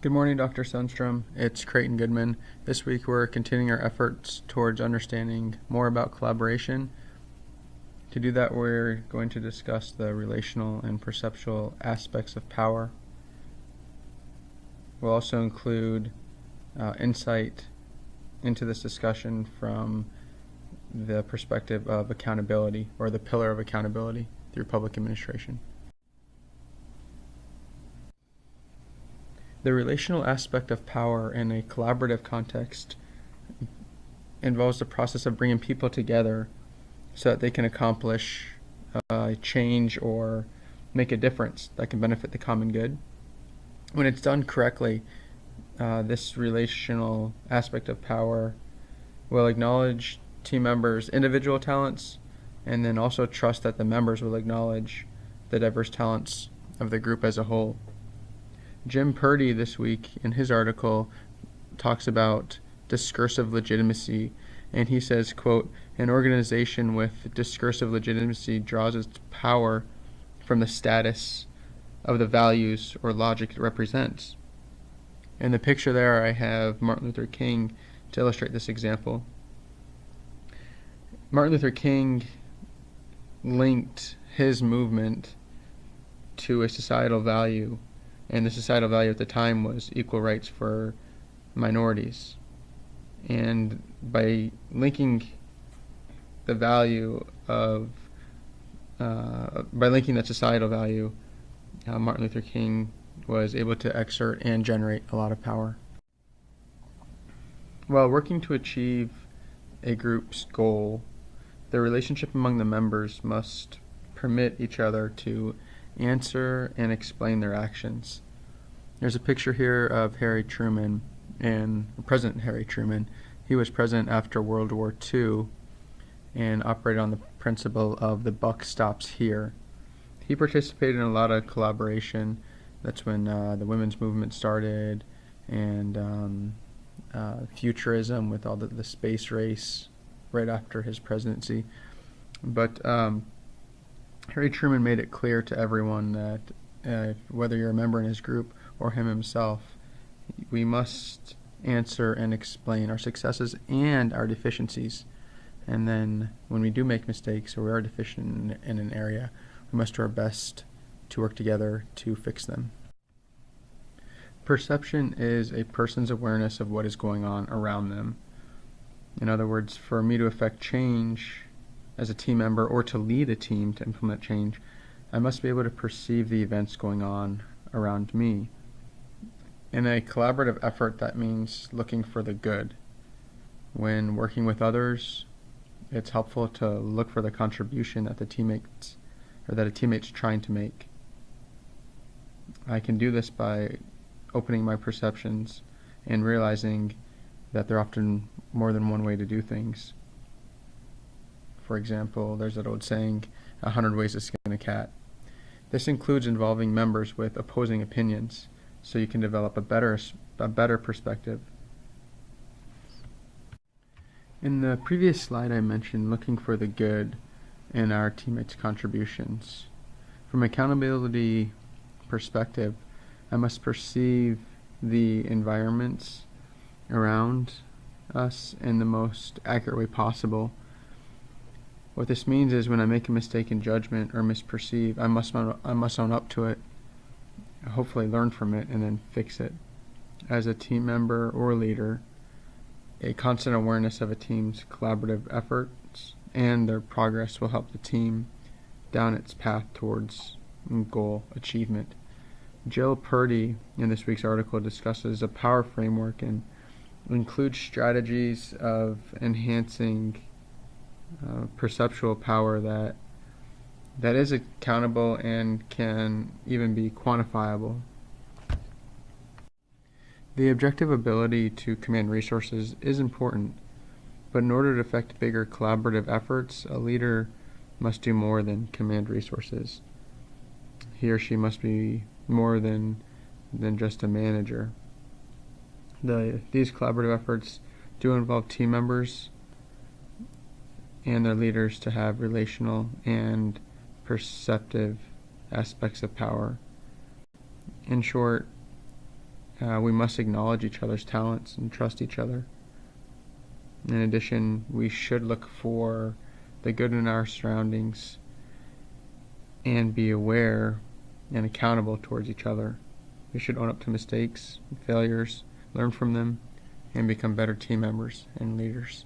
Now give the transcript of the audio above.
Good morning, Dr. Sundstrom. It's Creighton Goodman. This week we're continuing our efforts towards understanding more about collaboration. To do that, we're going to discuss the relational and perceptual aspects of power. We'll also include insight into this discussion from the perspective of accountability, or the pillar of accountability through public administration. The relational aspect of power in a collaborative context involves the process of bringing people together so that they can accomplish change or make a difference that can benefit the common good. When it's done correctly, this relational aspect of power will acknowledge team members' individual talents and then also trust that the members will acknowledge the diverse talents of the group as a whole. Jim Purdy this week in his article talks about discursive legitimacy, and he says, quote, "An organization with discursive legitimacy draws its power from the status of the values or logic it represents." In the picture there I have Martin Luther King to illustrate this example. Martin Luther King linked his movement to a societal value, and the societal value at the time was equal rights for minorities. And by linking the value of, by linking that societal value, Martin Luther King was able to exert and generate a lot of power. While working to achieve a group's goal, the relationship among the members must permit each other to answer and explain their actions. There's a picture here of Harry Truman and President Harry Truman. He was president after World War II and operated on the principle of the buck stops here. He participated in a lot of collaboration. That's when the women's movement started, and futurism with all the space race right after his presidency. But Harry Truman made it clear to everyone that whether you're a member in his group or him himself, we must answer and explain our successes and our deficiencies. And then when we do make mistakes or we are deficient in an area, we must do our best to work together to fix them. Perception is a person's awareness of what is going on around them. In other words, for me to affect change as a team member or to lead a team to implement change, I must be able to perceive the events going on around me. In a collaborative effort, that means looking for the good. When working with others, it's helpful to look for the contribution that a teammate's trying to make. I can do this by opening my perceptions and realizing that there are often more than one way to do things. For example, there's that old saying, 100 ways to skin a cat. This includes involving members with opposing opinions, so you can develop a better perspective. In the previous slide I mentioned looking for the good in our teammates' contributions. From an accountability perspective, I must perceive the environments around us in the most accurate way possible. What this means is when I make a mistake in judgment or misperceive, I must own up to it, hopefully learn from it, and then fix it. As a team member or leader, a constant awareness of a team's collaborative efforts and their progress will help the team down its path towards goal achievement. Jill Purdy in this week's article discusses a power framework and includes strategies of enhancing perceptual power that is accountable and can even be quantifiable. The objective ability to command resources is important, but in order to affect bigger collaborative efforts, a leader must do more than command resources. He or she must be more than just a manager. These collaborative efforts do involve team members and their leaders to have relational and perceptive aspects of power. In short, We must acknowledge each other's talents and trust each other. In addition, we should look for the good in our surroundings and be aware and accountable towards each other. We should own up to mistakes and failures, learn from them, and become better team members and leaders.